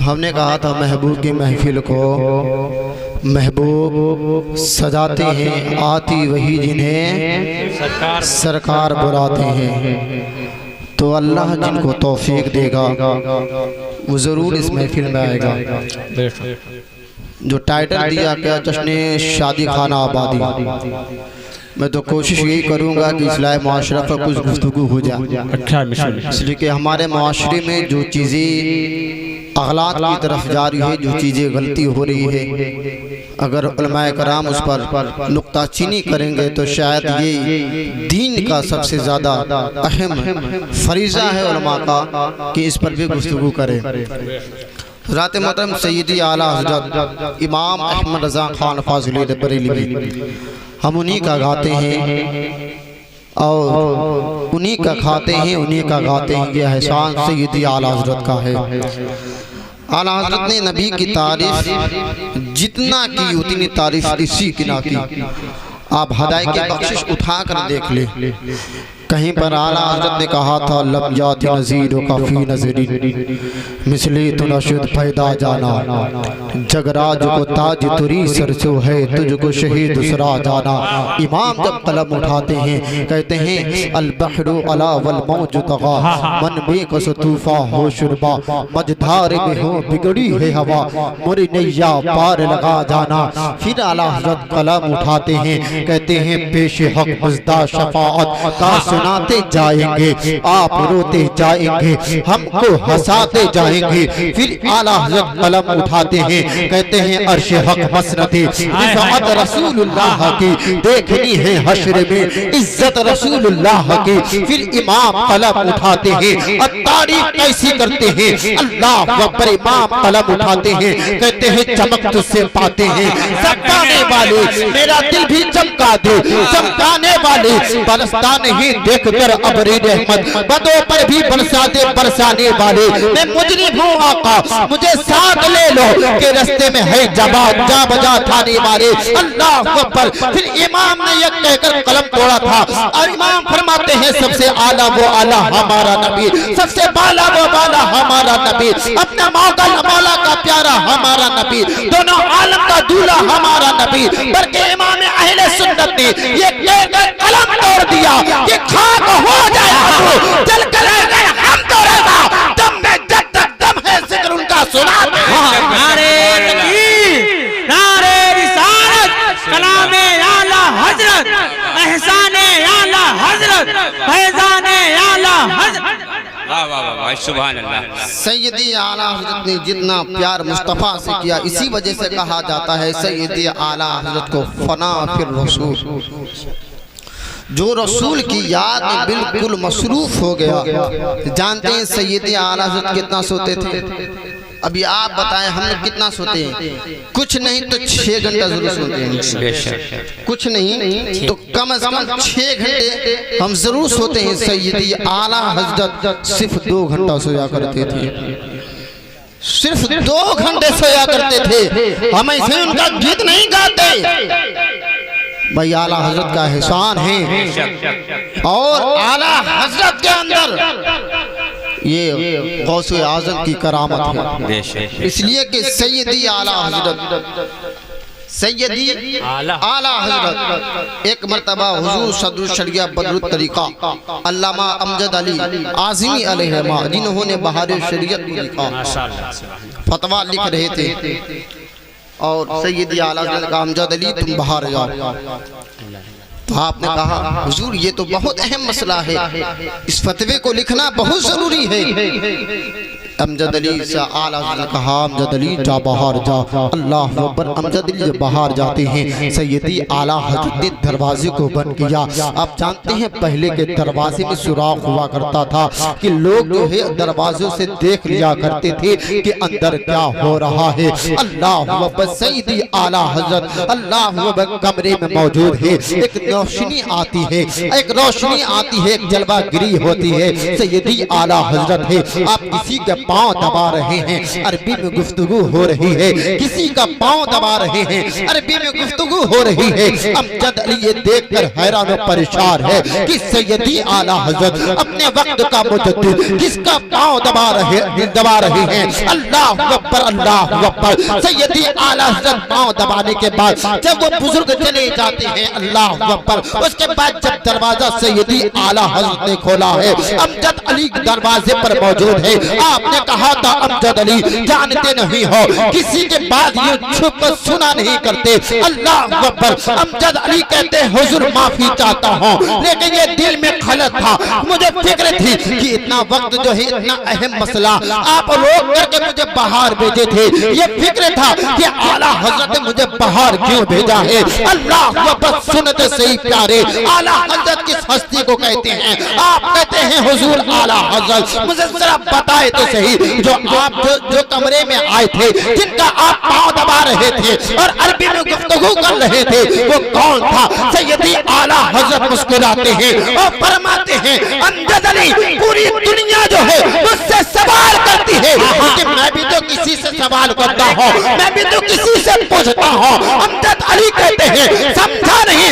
हमने कहा था महबूब की महफिल को महबूब सजाते हैं, आती वही जिन्हें सरकार बुलाते हैं। तो अल्लाह जिनको तौफीक देगा वो ज़रूर इस महफिल में आएगा। जो टाइटल दिया गया जश्न शादी खाना आबादी, मैं तो कोशिश यही करूंगा कि इस्लाह मुआशरा पर कुछ गुफ्तगू हो जाए। अच्छा, इसलिए कि हमारे मुआशरे में जो चीज़ें अगलात की तरफ जा रही है, जो चीज़ें गलती हो रही है, अगर उलमाए कराम उस पर नुक्ताचीनी करेंगे तो शायद ये दीन का सबसे ज़्यादा अहम फरीज़ा है उलमा का कि इस पर भी गुफ्तगू करें। हज़रत मोहतरम सैयदी आला हज़रत इमाम अहमद रज़ा खान फाज़िली बरेलवी, हम उन्हीं का गाते हैं और उन्हीं का खाते हैं, उन्हीं का गाते हैं। यह एहसान सैयदी आला हज़रत का है। आला हज़रत ने नबी की तारीफ जितना की उतनी तारीफ इसी की ना की। आप हदायत की बख्शिश उठा कर देख ले, कहीं पर आला हज़रत ने कहा था लब जाती नज़ीर काफ़ी नज़री मिसली तो नशुद पैदा जाना, जगराज को ताज तुरी सरसो है तुझको शहीद दूसरा जाना। इमाम जब कलम उठाते हैं कहते हैं अल बहरु अला वल मौज तगा मन में कस तूफा हो शुरबा, मझधार में हो बिगड़ी है हवा मुरी नैया पार लगा जाना। फिर आला हज़रत कलम उठाते हैं कहते हैं पेश हक मज़दा शफाअत का सुनाते जाएंगे, आप रोते जाएंगे, हमको हंसाते जाएंगे। फिर आला हज़रत कलम उठाते हैं कहते हैं अर्श हक मसरते रिफ़अत रसूलुल्लाह की देखनी है हश्र में इज्जत रसूलुल्लाह की। फिर इमाम कलम उठाते हैं और तारीफ कैसी करते हैं अल्लाह अकबर। इमाम कलम उठाते हैं कहते हैं चमक तुझसे पाते हैं चमकाने वाले, मेरा दिल भी चमका दे चमकाने वाले, बरसतान ही देख कर अबरी रहमत बदों पर भी बरसा दे बरसाने वाले। मैं मुजरिम हूँ आका मुझे साथ ले लो के रास्ते में है जवाब जा बजा थाने वाले। अल्लाह अकबर। फिर इमाम ने यह कहकर कलम तोड़ा था और इमाम फरमाते हैं सबसे आला वो आला हमारा नबी, सबसे बाला वो बाला हमारा नबी, अपना मौका मौला का प्यारा हमारा नबी, दोनों आलम का दूल्हा हमारा नबी। बल्कि इमाम अहले सुन्नत ने ये कहकर कलम तोड़ दिया कि खाक हो जाए तो जल कर हम तो रहता दम में जब तक दम है जिक्र उनका सुना। नारे तकबीर, नारे रिसालत, कलामे आला हज़रत, एहसाने आला हज़रत, फैज़ाने आला हज़रत। वाह वाह वाह, सुभान अल्लाह। सैयदी आला हज़रत ने जितना प्यार मुस्तफ़ा से किया, इसी वजह से कहा जाता है सैयदी आला हज़रत को फना फिर रसूल। जो रसूल की याद में बिल्कुल मसरूफ हो गया। जानते हैं सैयदी आला हज़रत कितना सोते थे? अभी आप बताएं हम लोग कितना सोते हैं? कुछ नहीं तो 6 घंटा जरूर सोते हैं, कुछ नहीं तो कम से कम 6 घंटे हम जरूर सोते हैं। सैयदी आला हज़रत सिर्फ 2 घंटा सोया करते थे, सिर्फ 2 घंटे सोया करते थे। हम ऐसे उनका गीत नहीं गाते भाई, आला हज़रत का एहसान है। और आला हज़रत के अंदर ये गौसे आज़म की करामत है, इसलिए कि सैयदी आला हज़रत सैयदी आला हज़रत एक मरतबा हुजूर सदरुल शरिया बदरुत तरीक़ा अल्लामा अमजद अली आज़मी अलैहिर्रहमा, जिन्होंने बहार शरीयत को लिखा, फतवा लिख रहे थे और सैयदी आला हज़रत का अमजद अली तुम बाहर जाओ। तो आपने कहा हुजूर ये तो बहुत अहम मसला है, इस फतवे को लिखना बहुत जरूरी है। अमजद अली से आला हज़रत कहा अमजद अली जा बाहर जा। अल्लाह अकबर। अमजद अली जब बाहर जाते हैं सैयदी आला हज़रत ने दरवाजे को बंद किया। आप जानते हैं पहले के दरवाजे में सुराख हुआ करता था कि लोग जो है दरवाजों से देख लिया करते थे कि अंदर क्या हो रहा है। अल्लाह अकबर। सैयदी आला हज़रत अल्लाह अकबर कमरे में मौजूद है, एक रोशनी आती है, एक रोशनी आती है, एक जलवागिरी होती है। सैयदी आला हज़रत है, आप किसी के पांव दबा रहे हैं, अरबी में गुफ्तगू हो रही है, किसी का पांव दबा रहे हैं, अरबी में गुफ्तगू हो रही है। अमजद अली ये देखकर हैरान और परेशान है कि सैयदी आला हजरत अपने वक्त का मुजद्दिद किसका पांव दबा रहे हैं। अल्लाह अकबर, अल्लाह अकबर। सैयदी आला हजरत पांव दबाने के बाद जब वो बुजुर्ग चले जाते हैं, अल्लाह अकबर, उसके बाद जब दरवाजा सैयदी आला हजरत ने खोला है, अमजद अली दरवाजे पर मौजूद है। आपने कहा था अमजद अली जानते नहीं हो, किसी के बाद ये छुप कर सुना नहीं करते। अल्लाह अकबर। अमजद अली कहते हैं हुजूर माफी चाहता हूँ, लेकिन ये दिल में खलत था, मुझे फिक्र थी कि इतना वक्त जो है, इतना अहम मसला आप लोग करके मुझे बाहर भेजे थे, ये फिक्र था कि आला हजरत ने मुझे बाहर क्यों भेजा है। अल्लाह अकबर। सुनते सही प्यारे, आला हजरत किस हस्ती को कहते हैं? आप कहते हैं हुजूर आला हजरत, मुझे जरा बताए तो सही, जो आप जो कमरे में आए थे, जिनका आप पांव दबा रहे थे और अरबी में गुफ्तगू कर रहे थे, वो कौन था? सैयदी आला हजरत मुस्कुराते हैं और फरमाते हैं अमजद अली पूरी दुनिया जो है मुझसे सवाल करती है कि मैं भी तो किसी से सवाल करता हूँ, मैं भी तो किसी से पूछता हूँ। अमजद अली कहते हैं समझा नहीं,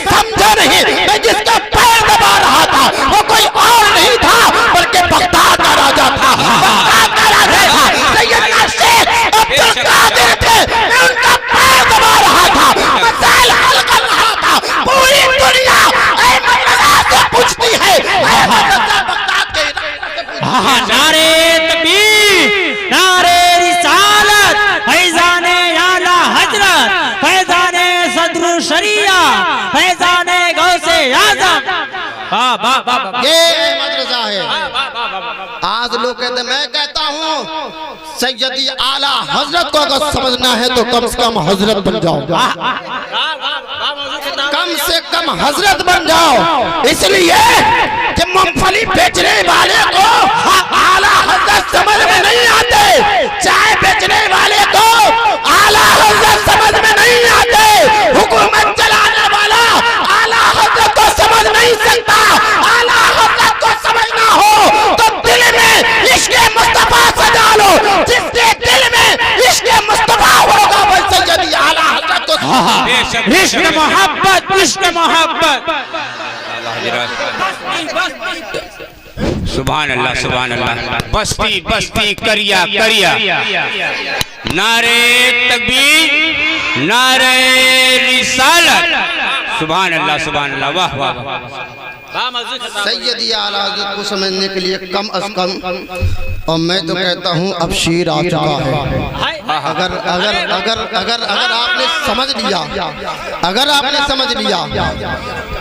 समझा नहीं, मैं जिसका पैर दबा रहा था वो कोई और नहीं था बल्कि बगदाद का राजा था, बगदाद का राजा था, सैयदना शेख अब्दुल कादिर थे। मैं उनका पैर दबा रहा था, मसाइल हल कर रहा था। पूरी दुनिया से पूछती है बगदाद के। नारे तकबीर, नारे रिसालत, फैजाने आला हजरत, फैजाने सदरुल शरिया, फैजाने गौसे आजम। ये मदरसा है। आज लोग कहते, मैं कहता हूँ सैयदी आला हजरत को अगर समझना है तो कम से कम हजरत बन जाओ, कम से कम हजरत बन जाओ। इसलिए कि मूंगफली बेचने वाले को आला हजरत समझ में नहीं आते, चाय बेचने वाले को आला हजरत समझ में नहीं आते, हुकूमत चलाने वाला आला हजरत को समझ नहीं सकता। आला हजरत को समझना हो तो दिल में इश्क़ मुस्तफा सजा लो, जिसके दिल में इश्क़ मुस्तफा होगा वो सैयदी आला हजरत को। इश्क़ मोहब्बत, इश्क़ मोहब्बत। सुभान अल्लाह, सुभान अल्लाह। बस्ती बस्ती करिया करिया, नारे तकबीर, नारे रिसालत। सुभान अल्लाह, सुभान अल्लाह। वाह वाह वाह। सैयदी आला हजरत को समझने के लिए कम अज कम, और मैं तो कहता हूँ अब शेर आ चुका है। अगर अगर अगर अगर अगर आपने समझ लिया, अगर आपने समझ लिया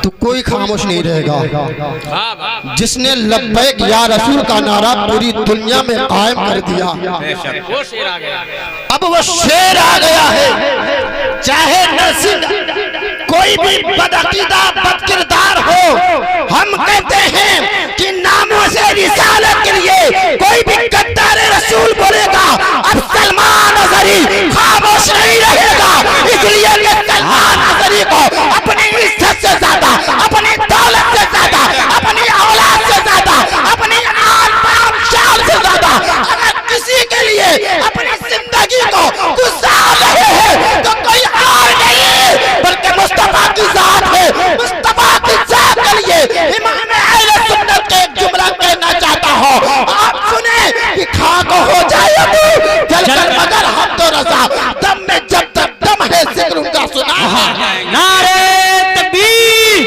तो कोई खामोश नहीं रहेगा। जिसने लब्बैक या रसूल का नारा पूरी दुनिया में कायम कर दिया, अब वो शेर आ गया है। चाहे नरसिंह कोई भी बदअकीदा बदकिरदार हो, हम कहते हैं कि नामों से रिसालत के लिए कोई भी गद्दार रसूल बोलेगा, अब सलमान अज़हरी खामोश नहीं रहेगा। इसलिए कि सलमान अज़हरी को अपनी इज्जत से ज्यादा, अपनी दौलत से ज्यादा, अपनी औलाद से ज्यादा, अपनी आन बान शान से ज्यादा अगर किसी के लिए अपनी जिंदगी को गुजार रहे हैं तो कोई और नहीं बल्कि मुस्तफा की जात है। मुस्तफा की जात के लिए इमाम अहले सुन्नत के एक जुमला कहना चाहता हूँ, आप सुने कि खाक हो जाए अबू जलकर मगर हम तो रज़ा, दम में जब तक दम है जिक्र उनका सुना है। नारे तकबीर,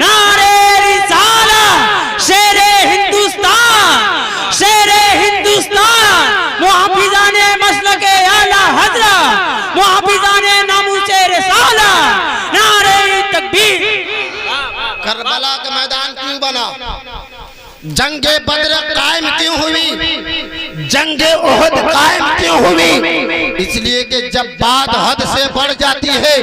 नारे रिसालत, शेरे हिंदुस्तान, शेरे हिंदुस्तान, मुहाफिजाने मसलके आला हजरत, मुहाफिजाने नामूसे रिसालत। नारे तकबीर। करबला का मैदान क्यों बना? जंगे बद्र कायम क्यों हुई? जंगे उहद कायम क्यों हुई? इसलिए कि जब बात हद से बढ़ जाती है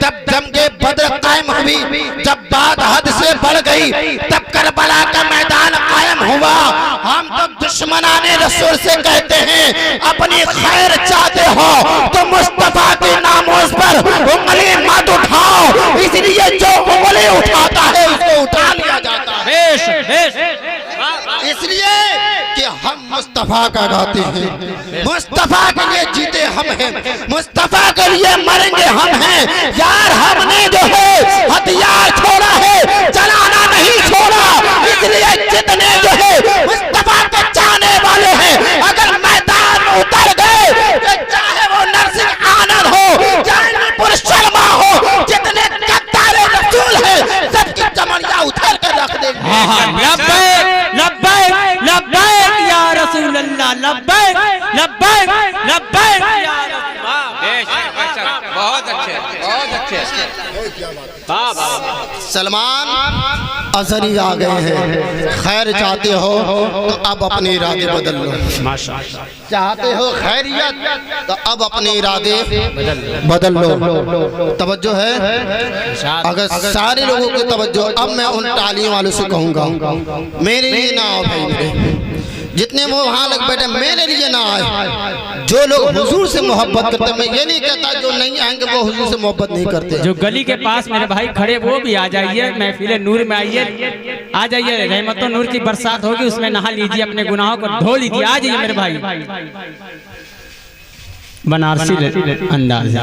तब जंगे बद्र कायम हुई, जब बात हद से बढ़ गई तब करबला का मैदान कायम हुआ। हम तो दुश्मनाने रसूल से कहते हैं अपनी खैर चाहते हो तो मुस्तफा के नामोज पर उंगली मत उठाओ, इसलिए जो उंगली उठाता है उसको उठा लिया जाता है। इसलिए कि हम मुस्तफा मुस्तफ़ा का गाते हैं, मुस्तफ़ा के लिए जीते हम हैं, मुस्तफ़ा के लिए मरेंगे हम हैं। यार हमने जो है हथियार छोड़ा है, चलाना नहीं छोड़ा, इसलिए जितने जो है मुस्तफ़ा के चाहने वाले हैं अगर मैदान में उतर गए, चाहे वो नरसिंह आनंद हो, चाहे नुपुर शर्मा हो, जितने गद्दारे रसूल हैं सबकी चमड़ियां उतार कर रख देंगे। लब्बैक लब्बैक लब्बैक या रसूल अल्लाह, लब्बैक लब्बैक लब्बैक या बहुत अच्छे, बहुत अच्छे। सलमान अजहरी आ गए हैं, खैर चाहते हो तो अब अपने इरादे बदल लो, चाहते हो खैरियत तो अब अपने इरादे बदल लो। तवज्जो है, अगर सारे लोगों की तवज्जो, अब मैं उन तालीम वालों से कहूँगा मेरे लिए ना आओ भाई, मेरे जितने वो वहाँ लग बैठे मेरे लिए ना आए। जो लोग हुजूर से मोहब्बत करते हैं, मैं ये नहीं कहता जो नहीं आएंगे वो हुजूर से मोहब्बत नहीं करते। जो गली के पास मेरे भाई खड़े वो भी आ जाइए, महफिल नूर में आइए, आ जाइए, रहमत नूर की बरसात होगी, उसमें नहा लीजिए, अपने गुनाहों को धो लीजिए, आ जाइए मेरे भाई। बनारसी अंदाज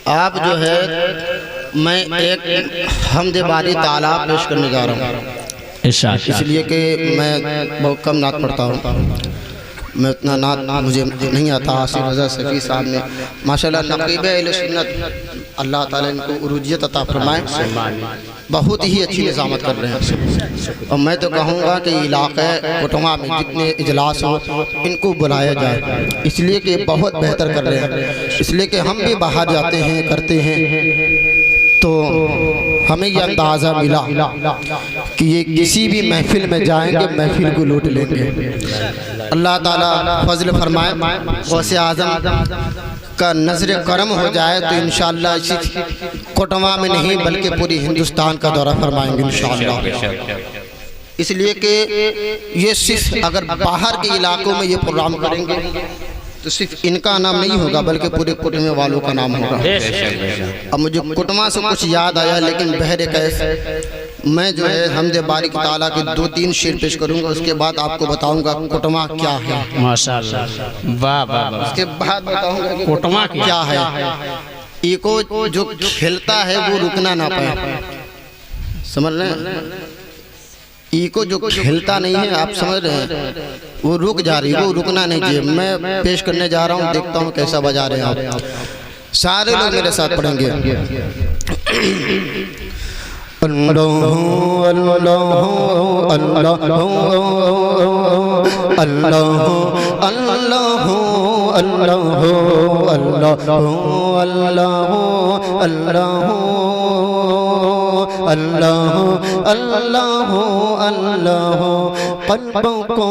आप जो है, मैं एक हमदे बारी ताला पेश करने जा रहा हूँ, इसलिए कि मैं बहुत कम नात पढ़ता हूँ, मैं उतना नात मुझे नहीं आता। आसिफ रज़ा सफ़ी साहब ने माशाल्लाह नक़ीब अहले सुन्नत, अल्लाह ताला इनको उरूजियत अता फरमाए, बहुत ही अच्छी निज़ामत कर रहे हैं। और मैं तो कहूँगा कि इलाक़े कोटवा में जितने इजलास हो इनको बुलाया जाए, इसलिए कि बहुत बेहतर कर रहे हैं। इसलिए कि हम भी बाहर जाते हैं, करते हैं, तो हमें यह अंदाज़ा मिला कि ये किसी भी महफिल में जाएंगे, महफिल को लूट लेंगे। अल्लाह ताला फजल फरमाए, गौसे आज़म का नजर करम हो जाए तो इंशाअल्लाह इसी कोटवा में नहीं बल्कि पूरी हिंदुस्तान का दौरा फरमाएंगे इंशाअल्लाह। इसलिए कि ये सिर्फ अगर बाहर के इलाकों में ये प्रोग्राम करेंगे तो सिर्फ इनका नाम नहीं होगा बल्कि पूरे कुटुंब वालों का नाम होगा। अब मुझे कुटुंबा से कुछ याद आया, लेकिन बहरे कैफ मैं जो है हमदे बारिक ताला के 2-3 शेर पेश करूंगा, उसके बाद आपको बताऊंगा कुटुंबा क्या है। माशाअल्लाह, वाह वाह। उसके बाद बताऊंगा कि कुटुंबा क्या है। इको जो खेलता है वो रुकना ना पाए, समझ रहे हैं? इको जो खेलता नहीं है, आप समझ रहे हैं, वो रुक जा रही है, वो रुकना नहीं चाहिए। मैं पेश करने जा रहा हूँ, देखता हूँ कैसा बजा रहे हैं आप। सारे लोग मेरे साथ पढ़ेंगे। अल्लाह अल्लाह अल्लाह अल्लाह अल्लाह अल्लाह अल्लाह अल्लाह अल्लाह क़ल्बों को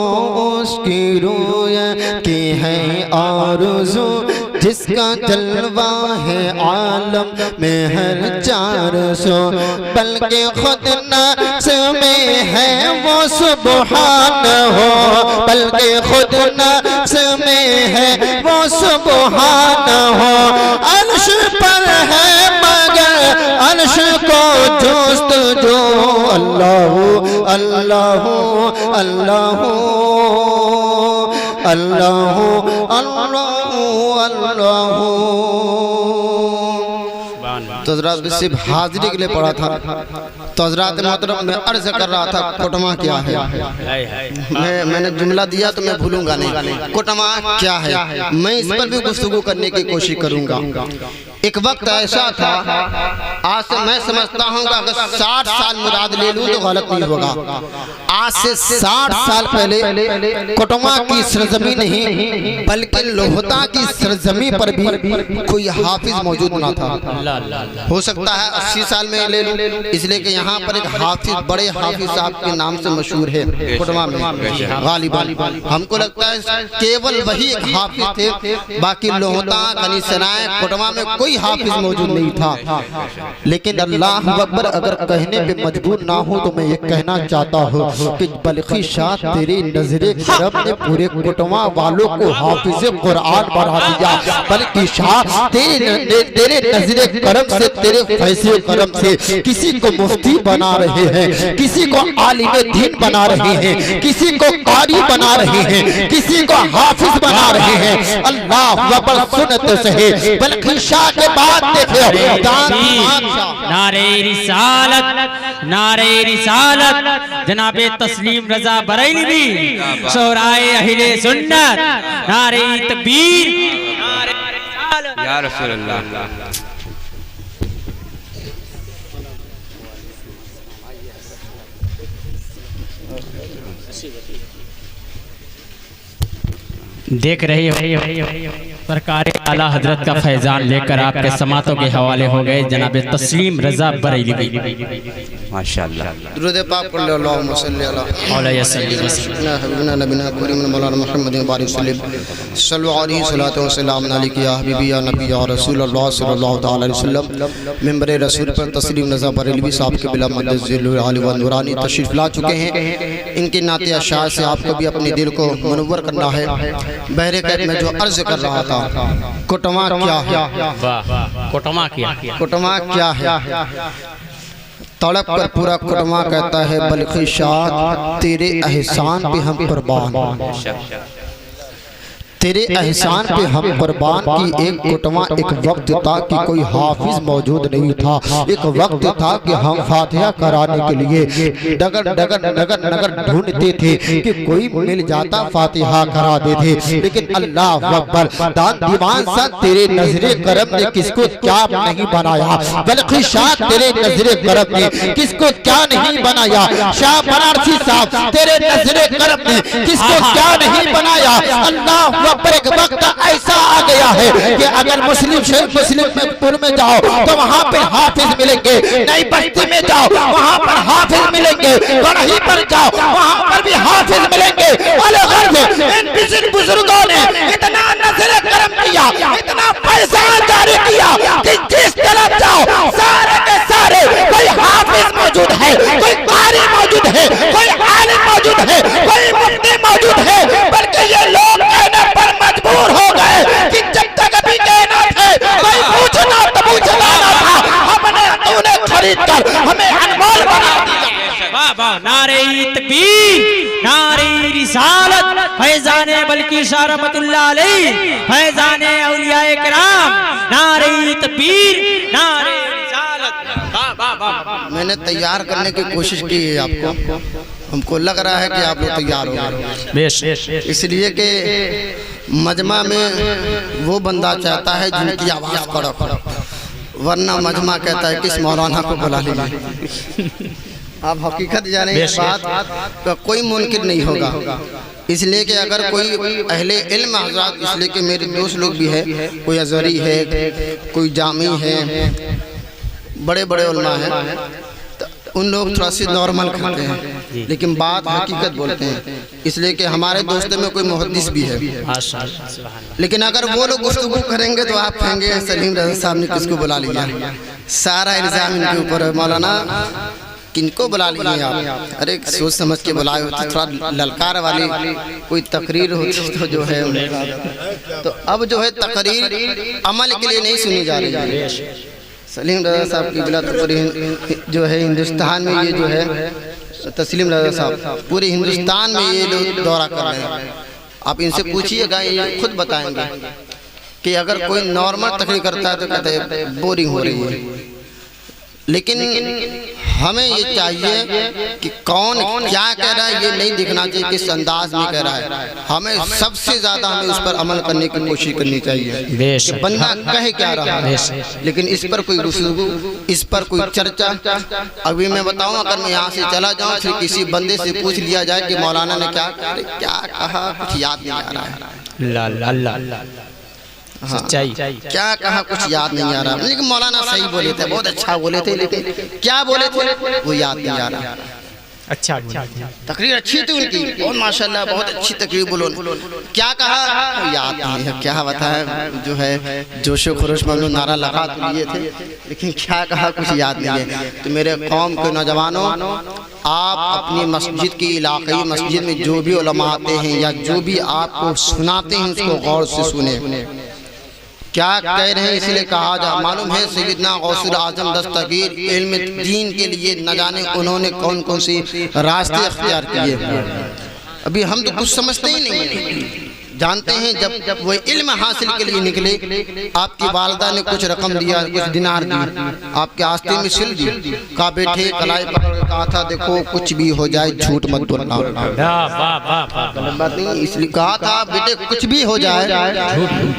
उसकी रोया की है आरज़ू, जिसका जलवा है आलम में हर 400, बल्कि खुद नफ्स में है वो सुबहान हो, बल्कि खुद नफ्स में है वो सुबहान हो। अर्श पर है मगर अर्श को जोस्त जो अल्लाह अल्लाह अल्लाह अल्लाह अल्लाह। तो हज़रात सिर्फ हाजिरी के लिए पढ़ा था, तो हज़रात मोहतरम मैं अर्ज कर रहा था कुटुंबा क्या है। मैंने जुमला दिया तो मैं भूलूंगा नहीं, कुटुंबा क्या है, मैं इस पर भी गुफ्तगू करने की कोशिश करूंगा। एक वक्त ऐसा था, आज से मैं समझता हूँ अगर 60 साल मुराद ले लूँ तो गलत नहीं होगा। आज से 60 साल पहले कोटवा की सरजमी नहीं बल्कि लोहता की सरजमी पर भी कोई हाफिज मौजूद ना था। हो सकता है 80 साल में ले लूँ, इसलिए कि यहाँ पर एक हाफिज, बड़े हाफिज साहब के नाम से मशहूर है कोटवा में, गालिबा। हमको लगता है केवल वही एक हाफिज थे, बाकी लोहता, कनीसराय, कोटवा में कोई कोई हाफिज मौजूद नहीं था। लेकिन अल्लाह अकबर, अगर कहने पे मजबूर ना हो तो मैं ये कहना चाहता हूँ कि बल्खी शाह तेरी नजरे करम ने पूरे कुटवा वालों को हाफिज कुरान बना दिया। बल्कि शाह तेरे नजरे करम से, तेरे फैसले करम से किसी को मुफ्ती बना रहे हैं, किसी को आलिम दीन बना रहे हैं, किसी को कारी बना रहे हैं, किसी को हाफिज बना रहे हैं। अल्लाह अकबर सुनते सहे। बल्कि शाह के बाद देखो नारे रिसालत, नारे रिसालत जनाबे तस्लीम रजा बरेलवी, शोराए अहले सुन्नत, नारे तकबीर, या रसूल अल्लाह। देख रही हो सरकार आला हजरत का फैजान लेकर आपके समातों के हवाले हो गए जनाब तस्लीम रजा बरेलवी। माशाअल्लाह। दुरूद पाक पढ़ लो। अल्लाहुम्मा सल्ली अला हबीबना नबीना करीम मौलाना मुहम्मद बारिक सल्लल्लाहु अलैहि सल्लल्लाहु वसल्लम अलैहि या हबीबी या नबी या रसूल अल्लाह सल्लल्लाहु अलैहि वसल्लम। मिंबर रसूल पर तस्लीम रजा बरेलवी साहब के बिला मदद आली व नूरानी तशरीफ ला चुके हैं। इनके नाते अशार से आपको भी अपने दिल को मुनव्वर करना है। बहरे कैद में जो अर्ज कर रहा था, कुटवा क्या है, कुटवा क्या, कुटवा क्या है, तड़प कर पूरा कुटवा कहता है बल्कि शाह तेरे एहसान पे हम कुर्बान, तेरे एहसान पे हम कुर्बान की। एक कुटवा एक वक्त था कि कोई हाफिज मौजूद नहीं था, एक वक्त था कि हम फातिहा कराने के लिए डगर डगर नगर नगर ढूंढते थे कि कोई मिल जाता फातिहा करा देते। लेकिन अल्लाह अकबर, दान दीवान सा तेरे नजरे करम ने किसको क्या नहीं बनाया। बल्कि शाह तेरे नजरे करम ने किसको क्या नहीं बनाया। शाह बनारसी साहब तेरे नजरे करम ने किसको क्या नहीं बनाया। अल्लाह पर एक वक्त ऐसा आ गया है कि अगर मुस्लिमपुर में जाओ तो वहाँ पे हाफिज मिलेंगे, नई बस्ती में जाओ वहाँ पर हाफिज मिलेंगे, गढ़ही पर जाओ वहाँ पर भी हाफिज मिलेंगे। इन बुजुर्गों ने इतना नजरे करम किया, इतना पैसा जारी किया कि जिस तरफ जाओ सारे के सारे कोई हाफिज मौजूद है, कोई कारी मौजूद है, कोई आलिम मौजूद है, कोई मुफ्ती मौजूद है। बल्कि ये लोग कहने पर मजबूर हो गए कि जब तक अभी कहना थे कोई पूछना तो पूछना ना था, हमने तूने खरीद कर हमें अनमोल बना दिया। वाह वाह, नारे तकबीर, नारे रिसालत, फैजाने बल्कि शाह रहमतुल्लाह अलैह, फैजाने औलियाए किराम, नारे तकबीर, नारे रिसालत। वाह वाह वाह। मैंने तैयार करने की कोशिश की है आपको, हमको लग रहा है कि आप लोग तैयार हो गए, इसलिए कि मजमा में वो बंदा चाहता है जिनकी आवाज कड़क, वरना मजमा कहता है किस मौलाना को बुला लीजिए। आप हकीकत जाने के बाद का कोई मुनकिर नहीं होगा। इसलिए कि अगर कोई अहले इल्म हज़रात, इसलिए कि मेरे दोस्त लोग भी है, कोई अज़हरी है, कोई जामी है, बड़े बड़े उलमा हैं, उन लोग थोड़ा सी नॉर्मल करते हैं लेकिन बात हकीकत बोलते हैं। इसलिए कि हमारे दोस्तों में कोई मुहद्दिस भी है, लेकिन अगर वो लोग गुफ्तगू करेंगे तो आप कहेंगे सलीम रजा साहब ने किसको बुला लिया, सारा इल्जाम इनके ऊपर है। मौलाना किनको बुला लिए आप? अरे सोच समझ के बुलाए होते, थोड़ा ललकार वाली कोई तकरीर होती तो जो है। तो अब जो है तकरीर अमल के लिए नहीं सुनी जा रही है। सलीम रजा साहब की बिला तो जो है हिंदुस्तान में ये जो है तस्लीम रजा साहब पूरे हिंदुस्तान में ये लोग दौरा कर रहे हैं। आप इनसे पूछिएगा, ये खुद बताएंगे कि अगर कोई नॉर्मल तकरीर करता है तो कहते हैं बोरिंग हो रही है। लेकिन हमें ये चाहिए कि कौन क्या कह रहा है ये नहीं दिखना चाहिए किस अंदाज में कह रहा है। हमें सबसे ज्यादा हमें उस पर अमल करने की कोशिश करनी चाहिए कि बंदा कहे क्या रहा है। लेकिन इस पर कोई गुफ्तगू, इस पर कोई चर्चा, अभी मैं बताऊं अगर मैं यहाँ से चला जाऊँ फिर किसी बंदे से पूछ लिया जाए कि मौलाना ने क्या कहा, कुछ याद नहीं आ रहा है। सच्चाई क्या कहा कुछ याद नहीं आ रहा। लेकिन मौलाना सही बोले थे, बहुत अच्छा बोले थे, लेकिन क्या बोले थे वो याद नहीं आ रहा। अच्छा तकरीर अच्छी थी उनकी, बहुत माशाल्लाह, बहुत अच्छी तकरीर बोलो। क्या कहा याद नहीं है, क्या बताया, जो है जोशो खरोश में नारा लगा तो लिए थे, लेकिन क्या कहा कुछ याद नहीं है। तो मेरे कौम के नौजवानों, आप अपनी मस्जिद की इलाक़ाई मस्जिद में जो भी उलमा आते हैं या जो भी आपको सुनाते हैं उसको गौर से सुने, क्या कह रहे हैं इसलिए कहा जा। मालूम है सैयदना गौसुल आज़म दस्तगीर इल्म दीन के लिए न जाने उन्होंने कौन कौन सी रास्ते अख्तियार किए, अभी हम तो कुछ समझते ही नहीं। जानते हैं जब वो इल्म हासिल के लिए निकले, आपकी वालिदा ने कुछ रकम दिया, कुछ दिनार दी, आपके आस्ते में सिल दी, कहा बेटे कलाई पकड़ के कहा था देखो कुछ भी हो जाए झूठ मत बोलना, इसलिए कहा था बेटे कुछ भी हो जाए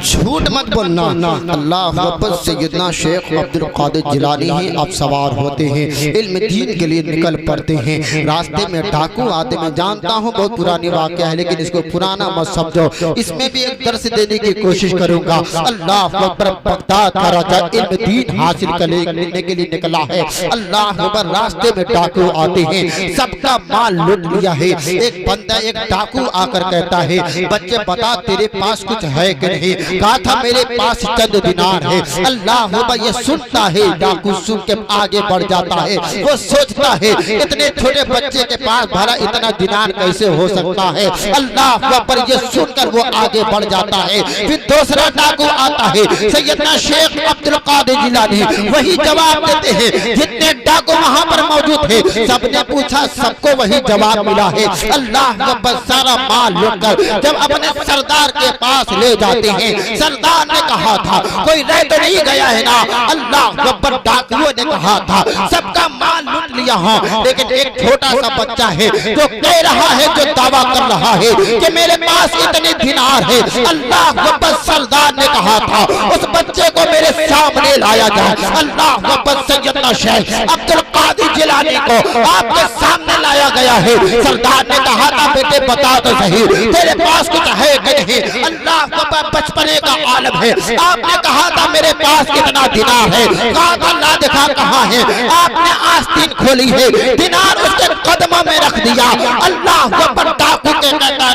झूठ मत बोलना। अल्लाह अकबर। सैयदना शेख अब्दुल कादिर जिलानी ही अब सवार होते हैं, इल्म दीन के लिए निकल पड़ते हैं, रास्ते में डाकू आते, मैं जानता हूँ बहुत पुरानी वाक़या है लेकिन इसको पुराना मत समझो, इसमें भी एक दर्स देने की कोशिश करूंगा। अल्लाह अकबर। बगदाद का राजा इल्म दीन हासिल करने के लिए निकला है, अल्लाह अकबर। रास्ते में डाकू आते हैं, सबका माल लूट लिया है। एक बंदा एक डाकू आकर कहता है बच्चे बता तेरे पास कुछ है कि नहीं, कहा था मेरे पास चंद दिनार है। अल्लाह अकबर। ये सुनता है डाकू, सुन के आगे बढ़ जाता है, वो सोचता है इतने छोटे बच्चे के पास भरा इतना दिनार कैसे हो सकता है। अल्लाह अकबर। ये सुनकर वो आगे बढ़ जाता है। फिर दूसरा डाकू आता है, सैयदना शेख अब्दुल कादिर जिलानी, वही जवाब देते हैं। जितने डाकू वहां पर मौजूद थे सबने पूछा, सबको वही जवाब मिला है। अल्लाह अकबर। सारा माल लूटकर जब अपने सरदार के पास ले जाते हैं, सरदार ने कहा था कोई रह तो नहीं गया है ना। अल्लाह अकबर। डाकुओं ने कहा था सबका माल लूट लिया है, लेकिन एक छोटा सा बच्चा है जो कह रहा है, जो दावा कर रहा है कि मेरे पास इतने दिनार है। अल्लाह अकबर। सरदार ने कहा था उस बच्चे को मेरे सामने लाया जाए। अल्लाह अकबर। सैयदना शेख अब्दुल कादिर जिलानी को आपके सामने लाया गया है। सरदार ने कहा था बेटे बता तो सही तेरे पास कुछ है कि नहीं। अल्लाह अकबर। बचपने का आलम है, आपने कहा था मेरे पास कितना दिनार है, कहा था ला दिखा कहाँ है। आपने आस्तीन खोली है, दिनार उसके कदमों में रख दिया। अल्लाह अकबर।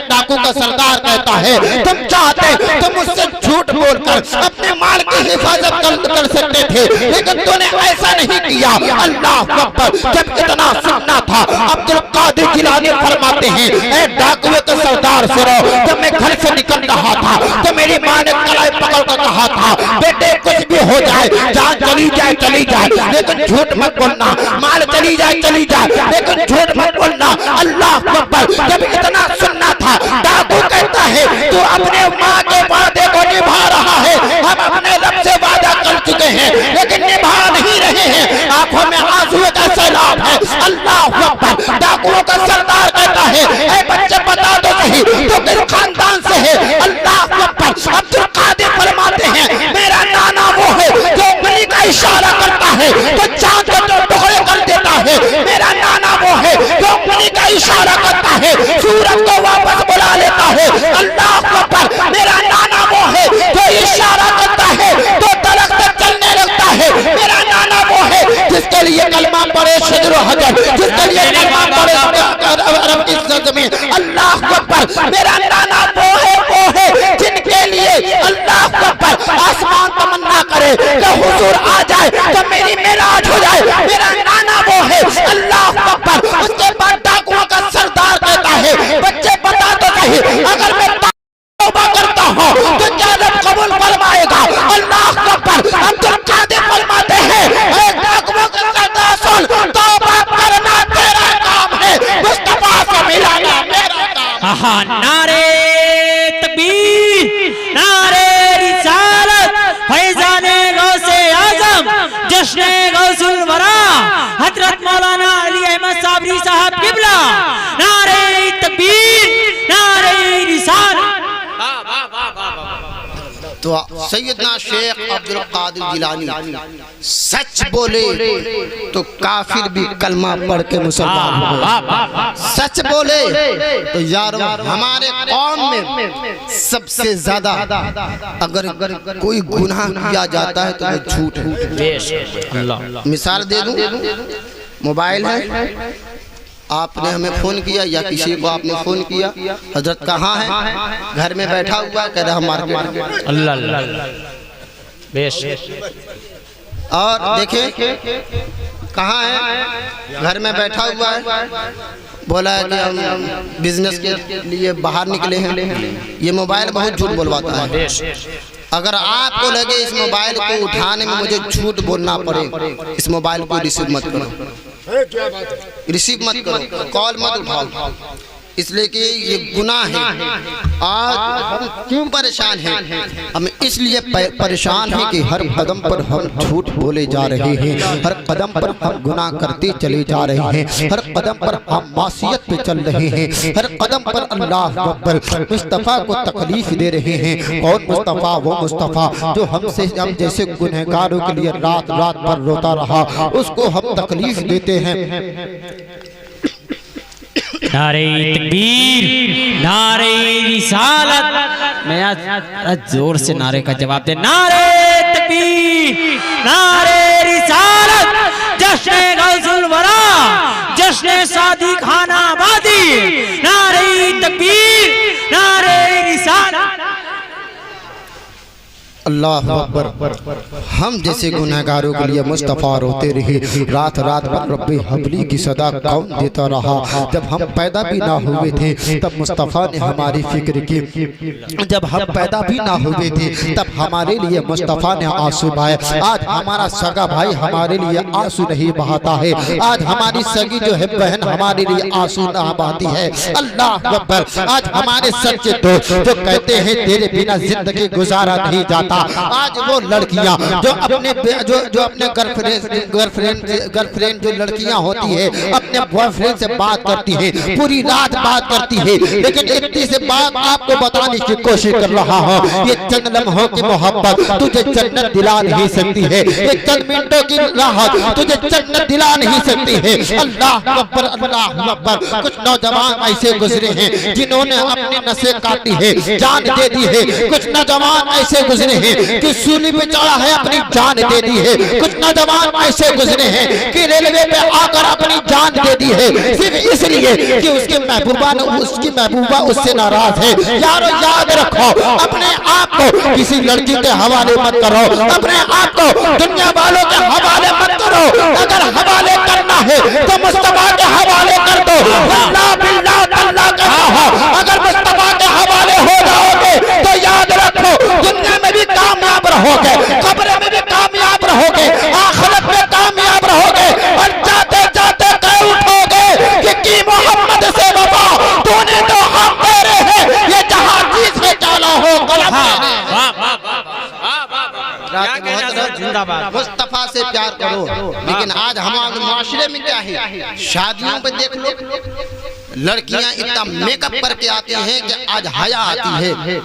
डाकू का सरदार कहता है तुम चाहते तुम मुझसे झूठ बोलकर अपने माल की हिफाजत कर सकते थे, लेकिन तूने ऐसा नहीं किया। अल्लाह अकबर। जब इतना सुनना था अब्दुल कादिर जिलानी फरमाते हैं ए डाकुए के सरदार सुनो, जब मैं घर से निकल रहा था तो मेरी माँ ने कलाई पकड़ कर कहा था बेटे कुछ भी हो जाए, जान चली जाए लेकिन झूठ मत बोलना, माल चली जाए लेकिन झूठ मत बोलना। अल्लाह अकबर। जब इतना सुनना था डाकू कहता है तू अपने माँ के वादे को निभा रहा है, हम अपने रब से वादा कर चुके हैं लेकिन निभा नहीं रहे हैं, आंखों में आंसू का सैलाब है। अल्लाह अकबर। डाकुओं का सरदार कहता है ए बच्चे बता दो सही तो किस खानदान से है। अल्लाह अकबर। अब्दुल कादिर फरमाते हैं मेरा नाना वो है जो उंगली का इशारा करता है तो चांद को टुकड़े कर देता है। मेरा नाना वो है जो उंगली का इशारा करता है सूरज को वापस बुला लेता है। अल्लाह अकबर। मेरा नाना वो है जो इशारा करता है तो दरख्त चलने लगता है। मेरा नाना वो है जिसके लिए कलमा पढ़े शजर हजर, जिसके लिए कलमा पढ़े अरब की ज़मीन। अल्लाह अकबर। मेरा नाना वो है जिनके लिए अल्लाह अकबर आसमान तमन्ना करे कि हुजूर आ जाए तो मेरी मेराज हो जाए। मेरा नाना वो है। अल्लाह अकबर। उसके बाद डाकुओं का सरदार कहता है बच्चे बता तो सही अगर मैं तौबा करता हूँ तो क्या रब कबूल फरमाएगा। अल्लाह अकबर। अब्दुल कादिर फरमाते हैं डाकुओं का सरदार सुन, तौबा करना तेरा काम है, मुस्तफा से मिलाना मेरा काम। नारे तकबीर, नारे रिसालत, फैजाने गौसे आजम, जश्ने गौसुल वरा, हजरत मौलाना अली अहमद साबरी साहब किबला। नारे तकबीर, नारे रिसालत। तो सैयदना शेख अब्दुल कादिर जिलानी सच बोले तो काफिर भी कलमा पढ़ के मुसलमान हो। सच बोले तो यार हमारे कौम में सबसे ज्यादा अगर कोई गुनाह किया जाता है तो वो झूठ है। मिसाल दे दूं, मोबाइल है, आपने हमें फ़ोन किया या किसी को आपने फ़ोन किया? हजरत कहाँ है? घर में बैठा हुआ, कह रहा मार्केट। अल्लाह अल्लाह बेश। और देखें कहाँ है? घर में बैठा हुआ है, बोला है कि हम बिजनेस के लिए बाहर निकले हैं। ये मोबाइल बहुत झूठ बोलवाता है। अगर आपको लगे इस मोबाइल को उठाने में मुझे झूठ बोलना पड़े, इस मोबाइल को रिसीव मत करो, रिसीव मत करो, कॉल मत उठाओ, इसलिए कि ये गुनाह है। आज हम क्यों परेशान हैं? हम इसलिए परेशान हैं कि हर कदम पर हम झूठ बोले जा रहे हैं, हर कदम पर हम गुनाह करते चले जा रहे हैं, हर कदम पर हम मासियत पे चल रहे हैं, हर कदम पर अल्लाह अकबर मुस्तफ़ा को तकलीफ दे रहे हैं। कौन मुस्तफ़ा? वो मुस्तफ़ा जो हमसे हम जैसे गुनहगारों के लिए रात रात भर रोता रहा, उसको हम तकलीफ देते हैं। नारे तकबीर, नारे रिसालत। मैं आज जोर से नारे का जवाब दे। नारे तकबीर, नारे रिसालत, जश्न गौसुल वरा, जश्न सादी खाना आबादी। नारे तकबीर, नारे रिसालत। अल्लाह अकबर। हम जैसे गुनहगारों के लिए मुस्तफ़ा रोते रहे, रात रात भर रब्बे हबली की सदा कौन देता रहा। जब हम पैदा भी ना हुए थे तब मुस्तफ़ा ने हमारी फिक्र की, जब हम पैदा भी ना हुए थे तब हमारे लिए मुस्तफ़ा ने आंसू बहाए। आज हमारा सगा भाई हमारे लिए आंसू नहीं बहाता है, आज हमारी सगी जो है बहन हमारे लिए आंसू ना बहाती है। अल्लाह अकबर। आज हमारे सच्चे दोस्त जो कहते हैं तेरे बिना जिंदगी गुजारा नहीं जाता, आज वो लड़कियां जो अपने गर्लफ्रेंड जो लड़कियां होती है अपने बॉयफ्रेंड से बात करती है, पूरी रात बात करती है, लेकिन इतनी से बात आपको बताने की कोशिश कर रहा हूँ। ये चंद लम्हों की मोहब्बत तुझे जन्नत दिला नहीं सकती है, ये चंद मिनटों की राहत तुझे जन्नत दिला नहीं सकती है। अल्लाह अकबर, अल्लाह अकबर। कुछ नौजवान ऐसे गुजरे हैं जिन्होंने अपनी नसें काटी है, जान दे दी है। कुछ नौजवान ऐसे गुजरे हैं कि सूली पे चढ़ा है, अपनी जान दे दी है। कुछ नौजवान ऐसे गुजरे हैं कि रेलवे पे आकर अपनी जान दे दी है, सिर्फ इसलिए कि उसकी महबूबा उससे नाराज है। यारो याद रखो, अपने आप को किसी लड़की के हवाले मत करो, अपने आप को दुनिया वालों के हवाले मत करो। अगर हवाले करना है तो मुस्तफा के हवाले कर दो। अल्लाह बिल्लाह अल्लाह का हो, अगर मुस्तफा के हवाले हो जाओगे तो याद रखो दुनिया में भी कामयाब रहोगे, कब्र में भी कामयाब रहोगे, आखिरत में कामयाब रहोगे, और जाते जाते कह उठोगे कि मोहम्मद से वफा तूने तो हम तेरे हैं, ये जहां चीज में चला हो गलत है। मुस्तफा से प्यार करो। लेकिन आज हमारे माशरे में क्या है? शादियों पे देख लो, लड़कियां इतना मेकअप करके आती हैं कि आज हया आती है,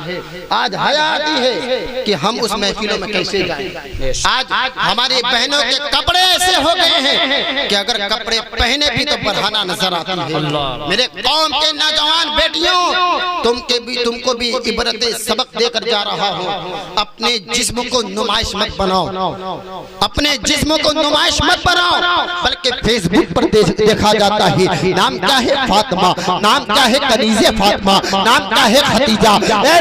आज हया आती है कि हम उस महफिलों में कैसे जाएं। आज हमारी बहनों के कपड़े ऐसे हो गए हैं कि अगर कपड़े पहने भी तो बढ़ाना नजर आती है। मेरे कौम के नौजवान बेटियों, तुमको भी इबरत सबक देकर जा रहा हूँ। अपने जिस्म को नुमाइश मत बनाओ, अपने जिस्म को नुमाइश मत बनाओ, बल्कि फेसबुक पर देखा जाता है नाम क्या है फातिमा, नाम क्या है कनीज़े फातिमा, नाम क्या है खतीजा।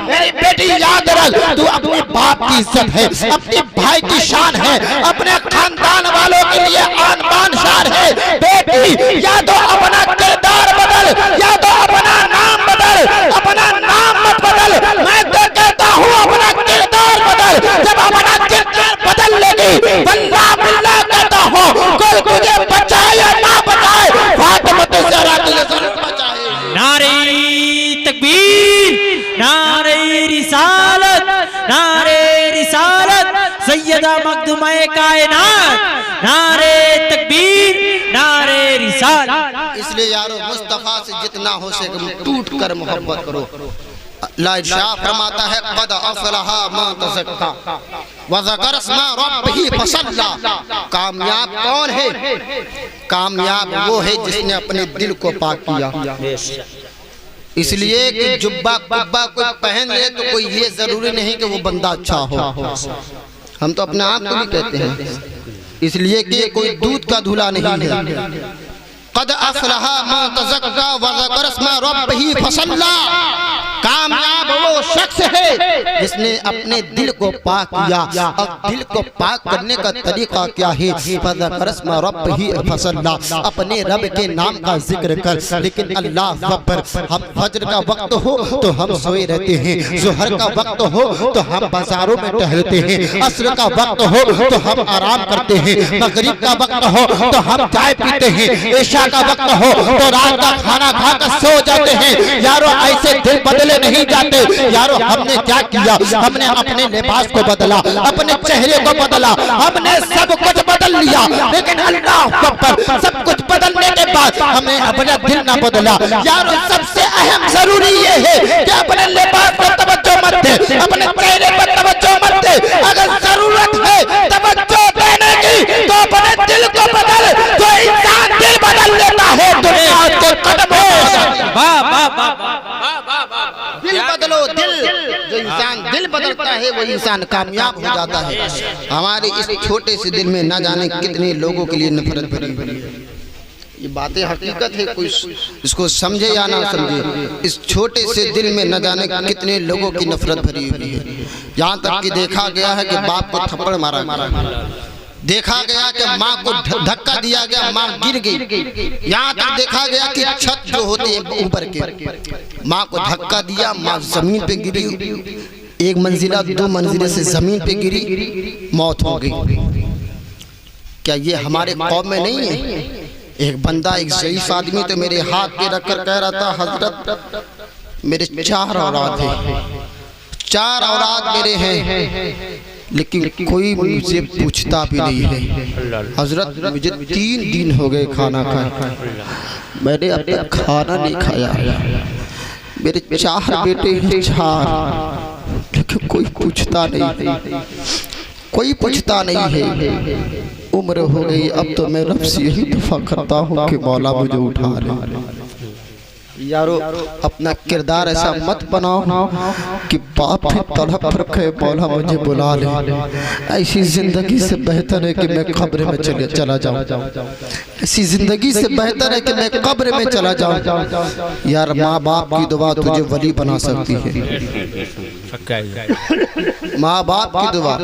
मेरी बेटी याद रख, तू अपने बाप की इज्जत है, अपने भाई की शान है, अपने खानदान वालों के लिए आन बान शान है। बेटी या तो अपना किरदार बदल, या तो अपना नाम बदल, अपना नाम मत बदल। मैं तो कहता हूँ अपना किरदार बदल। जब अपना किरदार बदल लेगी, वल्लाह बिल्लाह कहता हूँ कोई तुझे बचाए या ना बचाए, फातिमा तो ज़रा तुझे जरूर बचाए। नारे तकबीर, नारे रिसालत, नारे रिसालत, सैयदा मखदूमाए कायनात। नारे तकबीर, नारे रिसालत। इसलिए यारो मुस्तफा से जितना हो सके टूट कर मोहब्बत करो। अल्लाह इरशाद फरमाता है क़द अफ़लहा मन तज़क्का व ज़करा इस्मा रब्बिही फसल्ला। कामयाब कौन है? कामयाब वो है जिसने अपने दिल को पाक किया। इसलिए कि जुब्बा कुब्बा कोई पहन ले तो कोई ये जरूरी नहीं कि वो बंदा अच्छा हो। हम तो अपने आप को भी कहते हैं, इसलिए कि कोई दूध का धुला नहीं है। क़द अफ़लहा मन तज़क्का व ज़करा इस्म रब्बिही फसल्ला। कामयाब वो शख्स है जिसने अपने दिल को पाक किया। और दिल को पाक करने का तरीका क्या है? फ़ज़करा इस्म रब्बिही फसल्ला, अपने रब के नाम का जिक्र कर। लेकिन अल्लाह अकबर, हम फजर का वक्त हो तो हम सोए रहते हैं, ज़ोहर का वक्त हो तो हम बाजारों में टहलते हैं, असर का वक्त हो तो हम आराम करते हैं, मगरिब का वक्त हो तो हम चाय पीते हैं, ईशा का वक्त हो तो रात का खाना खाकर सो जाते हैं। यारो ऐसे दिल बदले नहीं जाते। यारो हमने क्या किया? हमने अपने लिबास को बदला, अपने चेहरे को बदला, हमने सब कुछ बदल लिया। लेकिन अल्लाह अकबर, सब कुछ बदलने के बाद हमने अपना दिल ना बदला। यारो सबसे अहम जरूरी ये है कि अपने लिबास पर तवज्जो मत दे, अपने चेहरे पर तवज्जो मत दे। अगर जरूरत है तवज्जो देने की तो अपने दिल को बदल। जो इंसान दिल बदल लेता है दुनिया के कदमों दिल बदलो दिल। जो इंसान दिल बदलता है वो इंसान कामयाब हो जाता है। हमारे इस छोटे से दिल में न जाने कितने लोगों के लिए नफरत भरी हुई है। ये बातें हकीकत है, कोई इसको समझे या ना समझे। इस छोटे से दिल में न जाने कितने लोगों की नफरत भरी हुई है। यहाँ तक कि देखा गया है कि बाप को थप्पड़ मारा, देखा गया कि माँ को धक्का दिया गया, माँ गिर गई। यहाँ तक देखा गया कि छत जो होती है ऊपर के, माँ को धक्का दिया, माँ जमीन पे गिरी, एक मंजिला 2 मंजिले से जमीन पे गिरी, मौत हो गई। क्या ये हमारे कौम में नहीं है? एक बंदा, एक ज़ईफ आदमी तो मेरे हाथ पे रखकर कह रहा था, हजरत मेरे 4 औलाद हैं, 4 औलाद मेरे हैं, लेकिन कोई मुझे पूछता भी नहीं है। हजरत मुझे 3 दिन हो गए खाना खाए, मैंने अब तक खाना नहीं खाया। मेरे 4 बेटे हैं, 4, लेकिन कोई पूछता नहीं, कोई पूछता नहीं है। उम्र हो गई, अब तो मैं रब से यही दुआ करता हूँ कि मौला मुझे उठा ले। यारो अपना किरदार ऐसा मत बनाओ कि बाप भी तड़प रखे, मौला मुझे बुला ले। ऐसी जिंदगी से बेहतर है कि मैं कब्र में चला जाऊं। ऐसी जिंदगी से बेहतर है कि मैं कब्र में चला जाऊं। यार माँ बाप की दुआ तुझे वली बना सकती है। माँ बाप की दुआ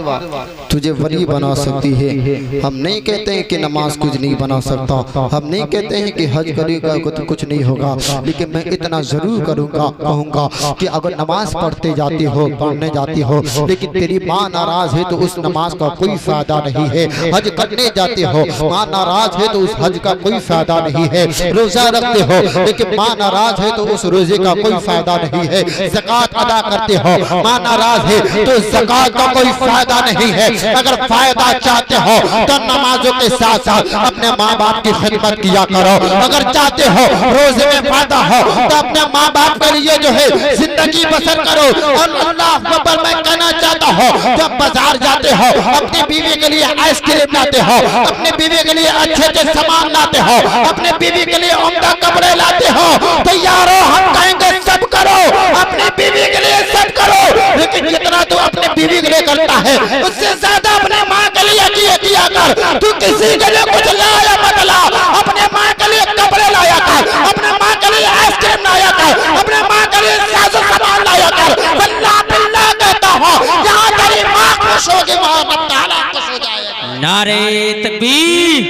तुझे वली बना सकती है। हम नहीं कहते हैं कि नमाज कुछ नहीं बना सकता, हम नहीं कहते हैं कि हज करेगा कुछ नहीं होगा, लेकिन मैं इतना जरूर कहूँगा कि अगर नमाज पढ़ते जाती हो, पढ़ने जाती हो, लेकिन तेरी माँ नाराज है तो उस नमाज का कोई फायदा नहीं है। हज करने जाते हो, माँ नाराज है तो उस हज का कोई फायदा नहीं है। रोजा रखते हो लेकिन माँ नाराज है तो उस रोजे का कोई फायदा नहीं है। ज़कात अदा करते हो, माँ नाराज है तो ज़कात का कोई फायदा नहीं है। अगर फायदा चाहते हो तो नमाजों के साथ साथ अपने माँ बाप की खिदमत किया करो। अगर चाहते हो रोजे में फायदा हो तो अपने माँ बाप के लिए जो है जिंदगी बसर करो। और अल्लाह अकबर, मैं कहना चाहता हूँ, जब बाजार जाते हो अपनी बीवी के लिए आइसक्रीम लाते हो, अपनी बीवी के लिए अच्छे सामान लाते हो, अपने बीवी के लिए उम्दा कपड़े लाते हो, तो यारो हम कहेंगे सब करो, अपनी बीवी के लिए सब करो, लेकिन जितना तू अपने बीवी के लिए करता है उससे ज्यादा अपने माँ के लिए किया कर। तू किसी के लिए कुछ लाया मत ला, अपने माँ के लिए कपड़े लाया कर, अपने माँ के लिए आइसक्रीम लाया कर, अपने माँ के लिए साजो सामान लाया कर। अल्लाह बिल्लाह कहता हूँ, यहाँ तेरी माँ खुश होगी, वहाँ रब ताला खुश हो जाएगा। नारे तकबीर,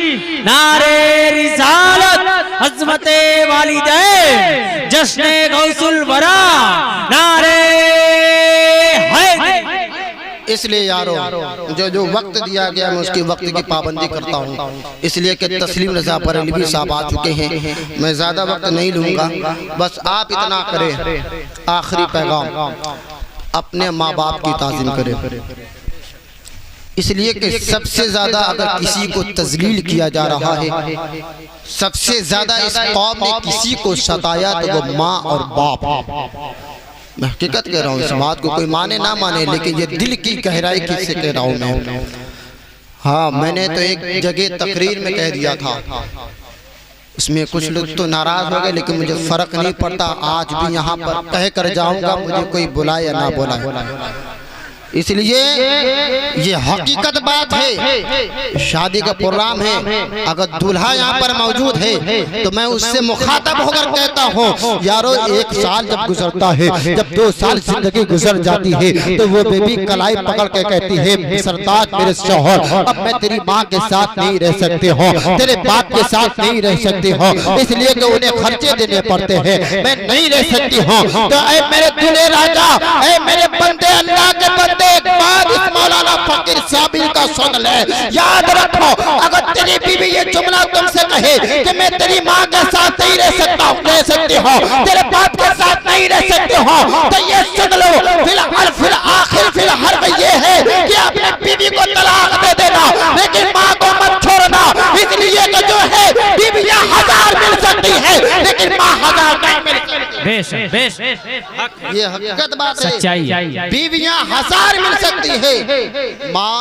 नारे रिसालत, अज़मते वालिदैन, जश्ने गौसुल वरा, नारे हैदर। इसलिए यारो जो वक्त दिया गया मैं उसके वक्त की पाबंदी करता हूँ, इसलिए कि तस्लीम रज़ा बरेलवी साहब आ चुके हैं। मैं ज़्यादा वक्त नहीं लूँगा, बस आप इतना करें, आखिरी पैगाम, अपने माँ बाप की ताज़ीम करें। इसलिए कि सबसे ज़्यादा अगर किसी को तज़लील किया जा रहा है, सबसे ज़्यादा इस कौम ने किसी को सताया तो वो माँ और बाप। मैं हकीकत कह रहा हूँ, इस बात को कोई माने ना माने, लेकिन ये दिल की गहराई किससे कह रहा हूँ मैं। हाँ, मैंने तो एक जगह तकरीर में कह दिया था, उसमें कुछ लोग तो नाराज हो गए, लेकिन मुझे फर्क नहीं पड़ता। आज भी यहाँ पर कह कर जाऊँगा, मुझे कोई बुलाए या ना बुलाए। इसलिए ये हकीकत बात है। शादी का प्रोग्राम है, अगर दूल्हा यहाँ पर मौजूद है तो मैं उससे मुखातब होकर कहता हूँ, यारो 1 साल जब गुजरता है, जब 2 साल जिंदगी गुजर जाती है तो वो बेबी कलाई पकड़ के कहती है, सरताज मेरे शौहर, अब मैं तेरी माँ के साथ नहीं रह सकती हूँ, तेरे बाप के साथ नहीं रह सकती हूँ, इसलिए कि उन्हें खर्चे देने पड़ते हैं, मैं नहीं रह सकती हूँ। तो ऐ मेरे दूल्हे राजा, ऐ मेरे बंदे, अल्लाह के बंदे, एक बात इस मौलाना फकीर साबिर का सुन ले, याद रखो, अगर तेरी बीवी ये जुमला तुमसे कहे कि मैं तेरी माँ के साथ नहीं रह सकती हूँ, तेरे बाप के साथ नहीं रह सकती हूँ, तो ये सुन लो, फिर हर ये है कि अपने बीवी को तलाक दे देना, लेकिन माँ को मत छोड़ना। इसलिए कि जो है बीवियाँ 1000 मिल सकती है, लेकिन माँ 1000 नहीं मिल सकती। ये हकीकत बात है, सच्चाई। बीवियाँ 1000 मिल सकती है, माँ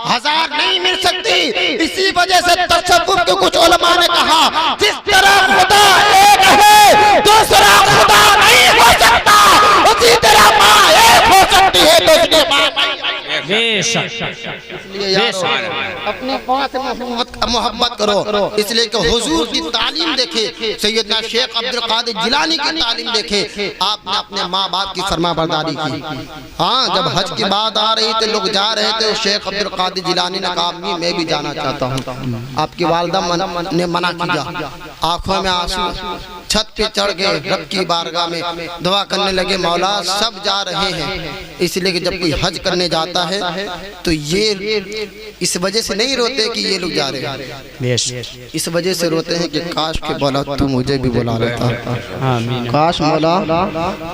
1000 नहीं मिल सकती। इसी वजह से तसव्वुफ के कुछ उलमा ने कहा, जिस तरह खुदा एक है, दूसरा खुदा नहीं हो सकता, उसी तरह माँ एक हो सकती है, दूसरी माँ नहीं। अपने माँ से मोहब्बत करो, इसलिए कि हुजूर की तालीम देखे, सैयदना शेख अब्दुल कादिर जिलानी की तालीम देखे, आपने अपने माँ बाप की फरमाबरदारी की। हाँ, जब हज की बात आ रही थी, लोग जा रहे थे, शेख अब्दुल कादिर जिलानी ने कहा, अम्मी मैं भी जाना चाहता हूँ। आपकी वालिदा ने मना किया, आंखों में आंसू, छत पे चढ़ गए, रब की बारगाह में दुआ करने लगे, मौला सब जा रहे हैं, इसलिए कि जब कोई हज करने जाता है तो ये इस वजह से नहीं रोते कि ये लोग जा रहे हैं, इस वजह से रोते हैं कि काश के मौला तू मुझे भी बुला लेता, काश मौला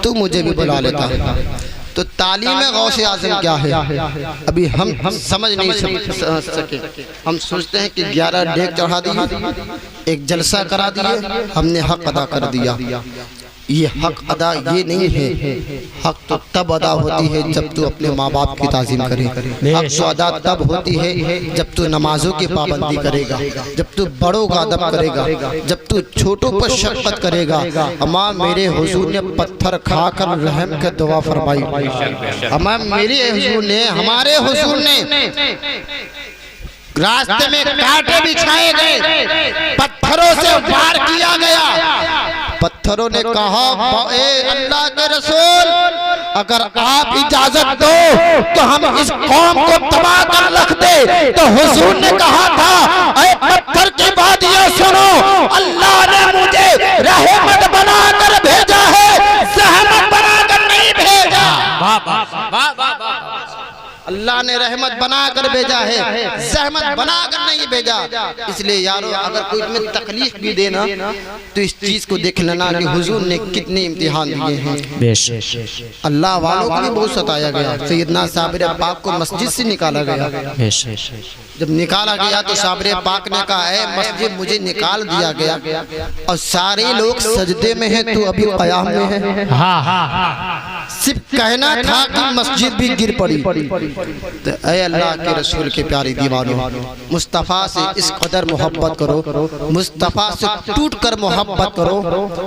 तू मुझे भी बुला लेता। तो तालीम गौसे आज़म क्या है, अभी हम समझ नहीं सके। हम सोचते हैं कि 11 डेग चढ़ा दिए, एक जलसा करा दिए, हमने हक अदा कर दिया। ये हक अदा ये नहीं है, हक तो तब अदा होती है जब तू अपने माँ बाप की ताज़ीम करे, हक तो अदा तब होती है जब तू नमाजों की पाबंदी करेगा, जब तू बड़ों का अदब करेगा, जब तू छोटों पर शफ़क़त करेगा। अम्मा मेरे हुजूर ने पत्थर खाकर रहम के दुआ फरमाई, अम्मा मेरे हुजूर ने, हमारे हुजूर ने रास्ते में कांटे बिछाए गए, पत्थरों से वार किया गया, पत्थरों ने कहा, ए अल्लाह के रसूल, अगर आप इजाजत दो तो हम इस कौम को तबाह कर रख दे। तो हुजूर ने कहा था, ए पत्थर की बात ये सुनो, अल्लाह ने मुझे रहमत बनाकर भेजा है, सहमत बनाकर नहीं भेजा। अल्लाह ने रहमत बनाकर भेजा है, सहमत बनाकर नहीं भेजा। इसलिए यारो, अगर कोई तुम्हें तकलीफ भी देना तो इस चीज को देख लेना कि हुजूर ने कितने इम्तिहान दिए हैं। अल्लाह वालों को भी बहुत सताया गया। सैयदना साबिर पाक को मस्जिद से निकाला गया, जब निकाला गया तो साबिर पाक ने कहा, है मस्जिद मुझे निकाल दिया गया और सारे लोग सजदे में हैं, तू अभी क़याम में है। सिर्फ कहना था कि मस्जिद भी गिर पड़ी। तो ऐ अल्लाह के रसूल के प्यारे दीवानों, मुस्तफ़ा से इस कदर मोहब्बत करो, मुस्तफ़ा से टूट कर मोहब्बत करो,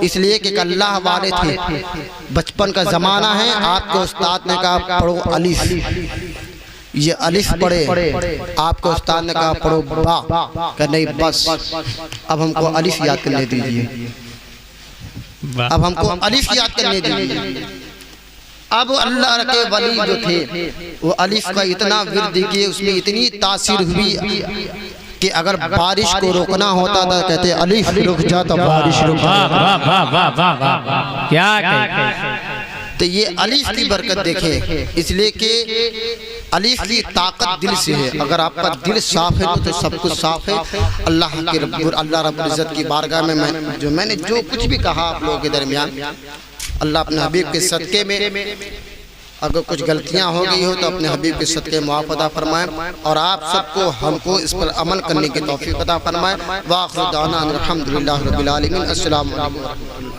इसलिए कि अल्लाह वाले थे। बचपन का ज़माना है, आपको उस्ताद ने कहा पढ़ो अलिफ, ये अलिफ पढ़े, आपको उस्ताद ने कहा पढ़ो बा, कर नहीं बस अब हमको अलिफ याद करने दीजिए, अब हमको अलिफ याद करने दीजिए। अब अल्लाह के वली जो थे वो अलिफ का इतना विर्द किए, उसमें इतनी तासीर हुई कि अगर बारिश को रोकना होता था कहते अलिफ रुक जा तो बारिश रुक जा। क्या तो ये अलिफ की बरकत देखे, इसलिए कि अलिफ की ताकत दिल से है। अगर आपका दिल साफ है तो सब कुछ साफ है। अल्लाह रब्बुल इज्जत की बारगाह में मैंने जो कुछ भी कहा आप लोगों के दरमियान, अल्लाह अपने हबीब के सदक़े में अगर कुछ गलतियां हो गई हो तो अपने हबीब के सदक़े माफ़ अता फरमाएं, और आप सबको हमको इस पर अमल करने की तौफीक अता फरमाएं। वाखिर दाना अल्हम्दुलिल्लाहि रब्बिल आलमीन। अस्सलामु अलैकुम।